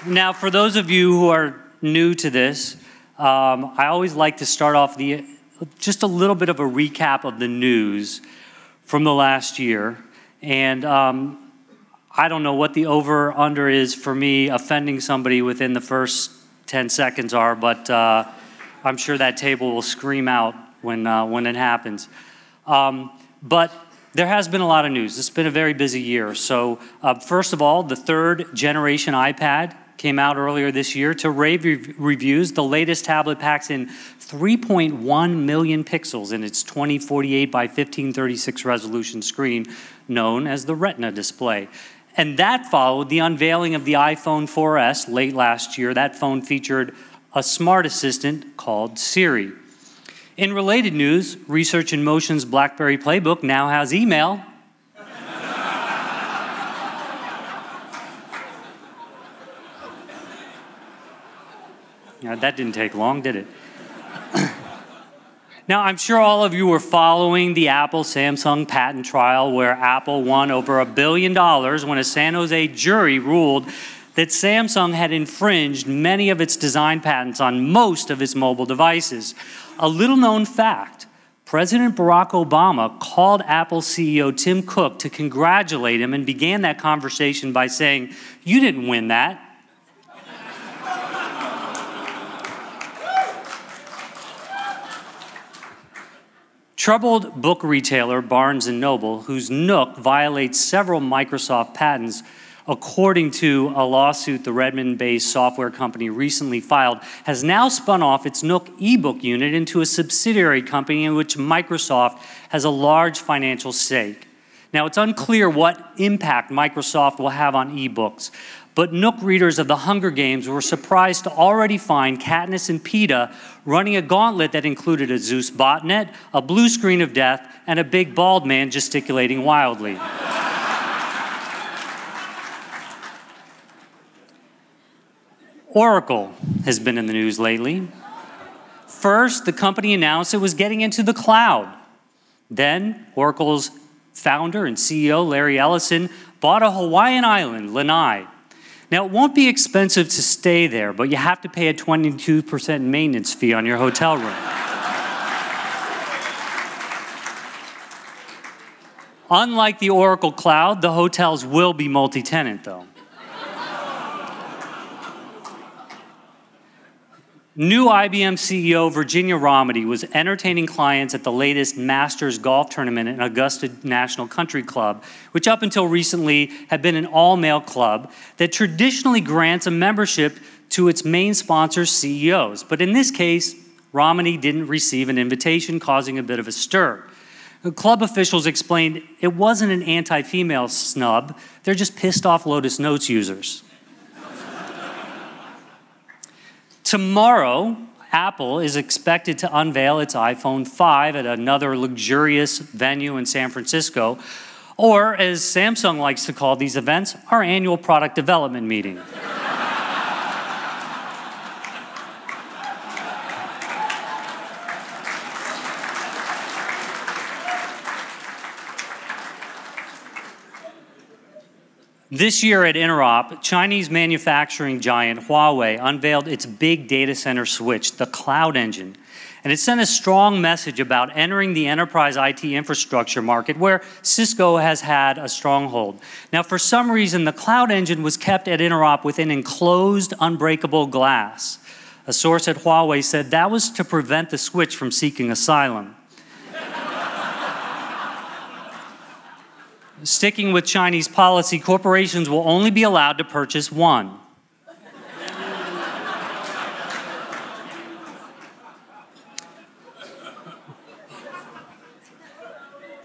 Now, for those of you who are new to this, I always like to start off just a little bit of a recap of the news from the last year. And I don't know what the over-under is for me offending somebody within the first 10 seconds are, but I'm sure that table will scream out when it happens. But there has been a lot of news. It's been a very busy year. So first of all, the third generation iPad came out earlier this year to rave reviews. The latest tablet packs in 3.1 million pixels in its 2048 by 1536 resolution screen, known as the Retina display. And that followed the unveiling of the iPhone 4S late last year. That phone featured a smart assistant called Siri. In related news, Research in Motion's BlackBerry Playbook now has email. Now, that didn't take long, did it? Now, I'm sure all of you were following the Apple-Samsung patent trial where Apple won over $1 billion when a San Jose jury ruled that Samsung had infringed many of its design patents on most of its mobile devices. A little-known fact, President Barack Obama called Apple CEO Tim Cook to congratulate him and began that conversation by saying, "You didn't win that." Troubled book retailer Barnes & Noble, whose Nook violates several Microsoft patents, according to a lawsuit the Redmond-based software company recently filed, has now spun off its Nook ebook unit into a subsidiary company in which Microsoft has a large financial stake. Now, it's unclear what impact Microsoft will have on ebooks, but Nook readers of The Hunger Games were surprised to already find Katniss and Peeta running a gauntlet that included a Zeus botnet, a blue screen of death, and a big bald man gesticulating wildly. Oracle has been in the news lately. First, the company announced it was getting into the cloud. Then, Oracle's founder and CEO, Larry Ellison, bought a Hawaiian island, Lanai. Now, it won't be expensive to stay there, but you have to pay a 22% maintenance fee on your hotel room. Unlike the Oracle Cloud, the hotels will be multi-tenant, though. New IBM CEO Virginia Rometty was entertaining clients at the latest Masters golf tournament at Augusta National Country Club, which up until recently had been an all-male club that traditionally grants a membership to its main sponsors' CEOs. But in this case, Rometty didn't receive an invitation, causing a bit of a stir. The club officials explained it wasn't an anti-female snub, they're just pissed-off Lotus Notes users. Tomorrow, Apple is expected to unveil its iPhone 5 at another luxurious venue in San Francisco, or as Samsung likes to call these events, our annual product development meeting. This year at Interop, Chinese manufacturing giant Huawei unveiled its big data center switch, the Cloud Engine. And it sent a strong message about entering the enterprise IT infrastructure market where Cisco has had a stronghold. Now, for some reason, the Cloud Engine was kept at Interop within enclosed, unbreakable glass. A source at Huawei said that was to prevent the switch from seeking asylum. Sticking with Chinese policy, corporations will only be allowed to purchase one.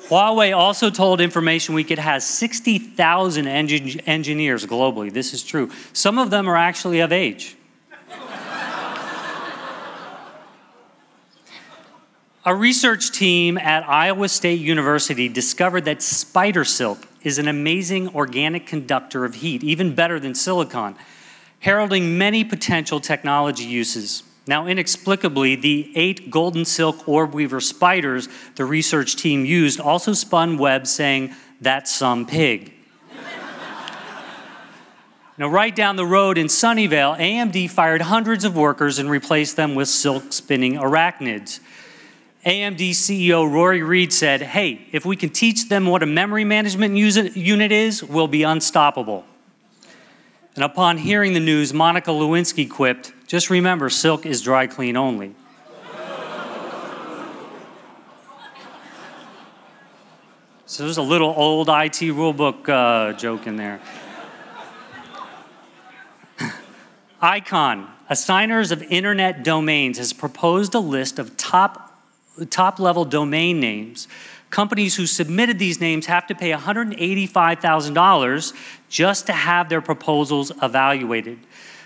Huawei also told InformationWeek it has 60,000 engineers globally. This is true. Some of them are actually of age. A research team at Iowa State University discovered that spider silk is an amazing organic conductor of heat, even better than silicon, heralding many potential technology uses. Now, inexplicably, the 8 golden silk orb weaver spiders the research team used also spun webs saying, "That's some pig." Now, right down the road in Sunnyvale, AMD fired hundreds of workers and replaced them with silk-spinning arachnids. AMD CEO Rory Reid said, "Hey, if we can teach them what a memory management unit is, we'll be unstoppable." And upon hearing the news, Monica Lewinsky quipped, "Just remember, silk is dry clean only." So there's a little old IT rulebook joke in there. Icon, assigners of internet domains, has proposed a list of top-level domain names. Companies who submitted these names have to pay $185,000 just to have their proposals evaluated.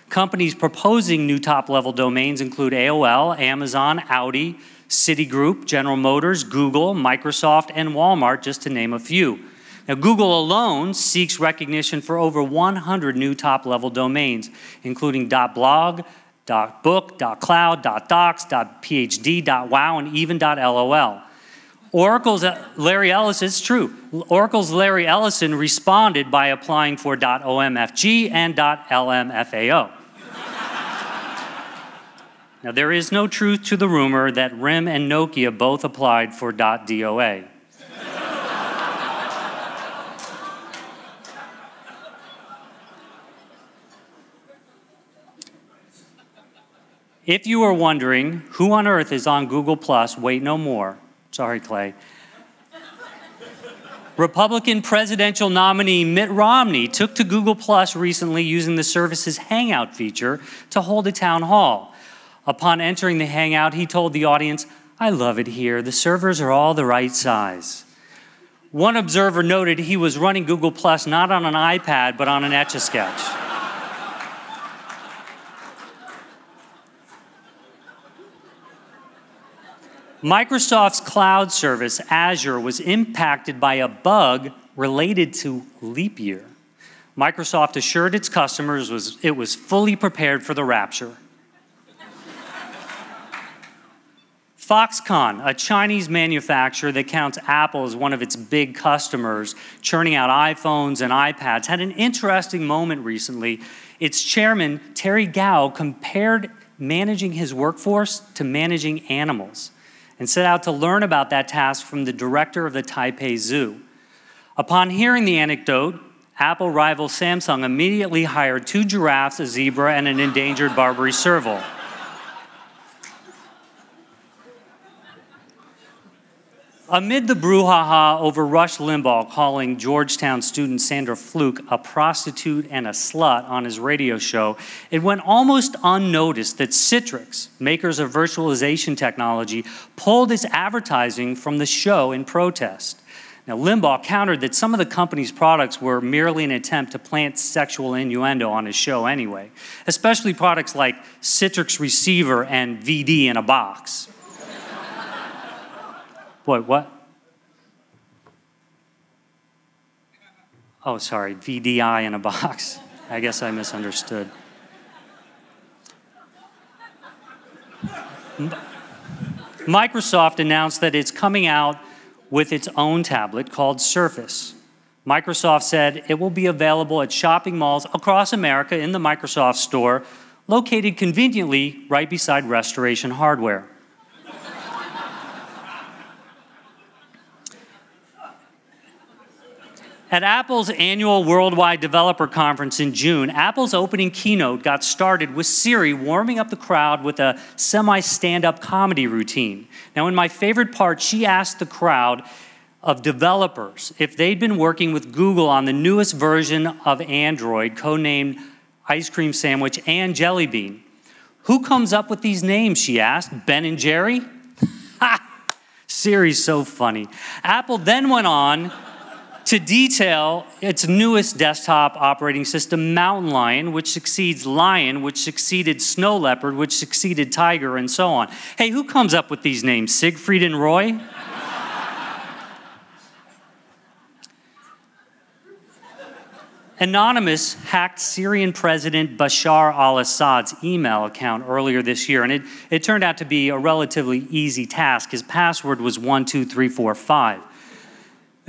Companies proposing new top-level domains include AOL, Amazon, Audi, Citigroup, General Motors, Google, Microsoft, and Walmart, just to name a few. Now, Google alone seeks recognition for over 100 new top-level domains, including .blog, .book, .cloud, .docs, .phd, .wow, and even .lol. Oracle's Larry Ellison, it's true, Oracle's Larry Ellison responded by applying for .omfg and .lmfao. Now, there is no truth to the rumor that RIM and Nokia both applied for .doa. If you are wondering who on earth is on Google+, wait no more. Sorry, Clay. Republican presidential nominee Mitt Romney took to Google+ recently using the service's Hangout feature to hold a town hall. Upon entering the Hangout, he told the audience, "I love it here. The servers are all the right size." One observer noted he was running Google+ not on an iPad, but on an Etch-a-Sketch. Microsoft's cloud service, Azure, was impacted by a bug related to leap year. Microsoft assured its customers it was fully prepared for the rapture. Foxconn, a Chinese manufacturer that counts Apple as one of its big customers, churning out iPhones and iPads, had an interesting moment recently. Its chairman, Terry Gao, compared managing his workforce to managing animals, and set out to learn about that task from the director of the Taipei Zoo. Upon hearing the anecdote, Apple rival Samsung immediately hired 2 giraffes, a zebra, and an endangered Barbary serval. Amid the brouhaha over Rush Limbaugh calling Georgetown student Sandra Fluke a prostitute and a slut on his radio show, it went almost unnoticed that Citrix, makers of virtualization technology, pulled its advertising from the show in protest. Now, Limbaugh countered that some of the company's products were merely an attempt to plant sexual innuendo on his show anyway, especially products like Citrix Receiver and VD in a box. Boy, what? Oh, sorry, VDI in a box. I guess I misunderstood. Microsoft announced that it's coming out with its own tablet called Surface. Microsoft said it will be available at shopping malls across America in the Microsoft Store, located conveniently right beside Restoration Hardware. At Apple's annual Worldwide Developer Conference in June, Apple's opening keynote got started with Siri warming up the crowd with a semi-stand-up comedy routine. Now, in my favorite part, she asked the crowd of developers if they'd been working with Google on the newest version of Android, codenamed Ice Cream Sandwich and Jelly Bean. "Who comes up with these names?" she asked. "Ben and Jerry?" Ha! Siri's so funny. Apple then went on to detail its newest desktop operating system, Mountain Lion, which succeeds Lion, which succeeded Snow Leopard, which succeeded Tiger, and so on. Hey, who comes up with these names? Siegfried and Roy? Anonymous hacked Syrian President Bashar al-Assad's email account earlier this year, and it turned out to be a relatively easy task. His password was 12345.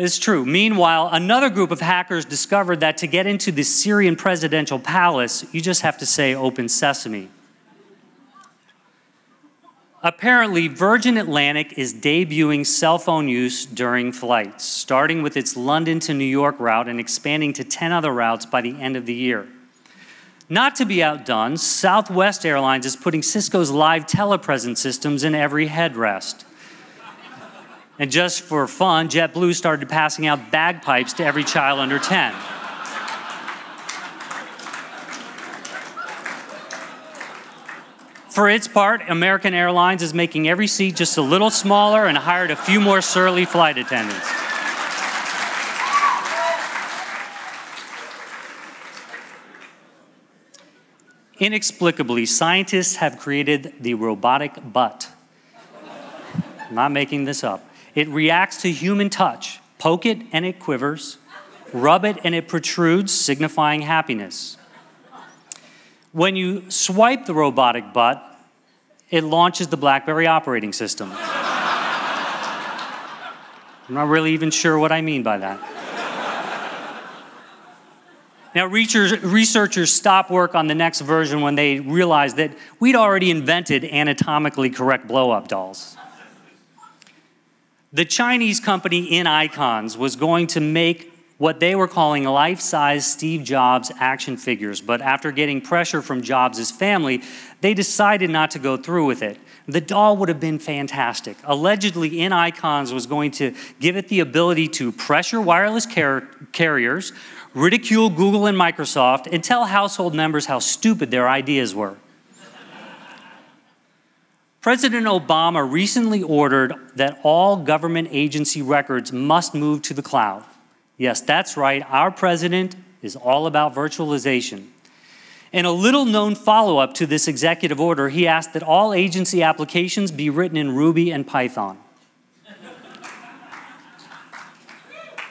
It's true. Meanwhile, another group of hackers discovered that to get into the Syrian presidential palace, you just have to say open sesame. Apparently, Virgin Atlantic is debuting cell phone use during flights, starting with its London to New York route and expanding to 10 other routes by the end of the year. Not to be outdone, Southwest Airlines is putting Cisco's live telepresence systems in every headrest. And just for fun, JetBlue started passing out bagpipes to every child under 10. For its part, American Airlines is making every seat just a little smaller and hired a few more surly flight attendants. Inexplicably, scientists have created the robotic butt. I'm not making this up. It reacts to human touch. Poke it and it quivers. Rub it and it protrudes, signifying happiness. When you swipe the robotic butt, it launches the BlackBerry operating system. I'm not really even sure what I mean by that. Now, researchers stopped work on the next version when they realized that we'd already invented anatomically correct blow-up dolls. The Chinese company InIcons was going to make what they were calling life-size Steve Jobs action figures, but after getting pressure from Jobs' family, they decided not to go through with it. The doll would have been fantastic. Allegedly, InIcons was going to give it the ability to pressure wireless carriers, ridicule Google and Microsoft, and tell household members how stupid their ideas were. President Obama recently ordered that all government agency records must move to the cloud. Yes, that's right, our president is all about virtualization. In a little-known follow-up to this executive order, he asked that all agency applications be written in Ruby and Python.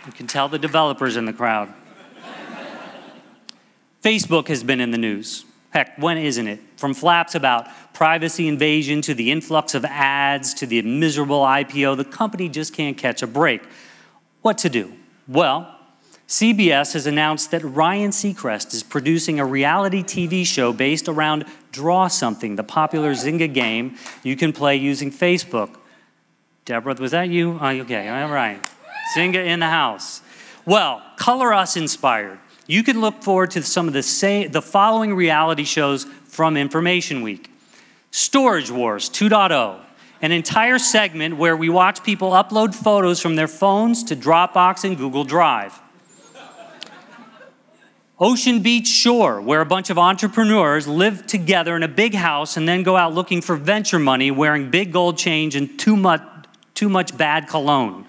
You can tell the developers in the crowd. Facebook has been in the news. Heck, when isn't it? From flaps about privacy invasion to the influx of ads to the miserable IPO, the company just can't catch a break. What to do? Well, CBS has announced that Ryan Seacrest is producing a reality TV show based around Draw Something, the popular Zynga game you can play using Facebook. Deborah, was that you? Oh, okay, all right. Zynga in the house. Well, color us inspired. You can look forward to some of the following reality shows from InformationWeek. Storage Wars 2.0, an entire segment where we watch people upload photos from their phones to Dropbox and Google Drive. Ocean Beach Shore, where a bunch of entrepreneurs live together in a big house and then go out looking for venture money wearing big gold change and too much bad cologne.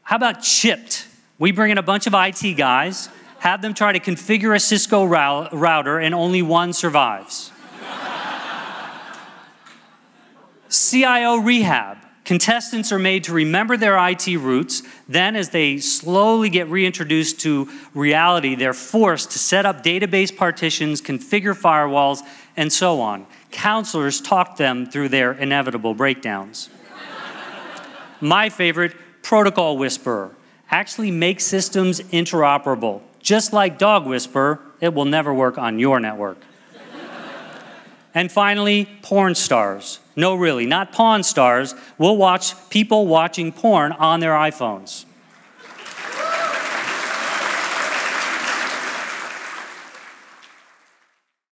How about Chipped? We bring in a bunch of IT guys, have them try to configure a Cisco router, and only one survives. CIO Rehab. Contestants are made to remember their IT roots. Then, as they slowly get reintroduced to reality, they're forced to set up database partitions, configure firewalls, and so on. Counselors talk them through their inevitable breakdowns. My favorite, Protocol Whisperer. Actually make systems interoperable. Just like Dog Whisperer, it will never work on your network. And finally, porn stars. No, really, not Pawn Stars. We'll watch people watching porn on their iPhones.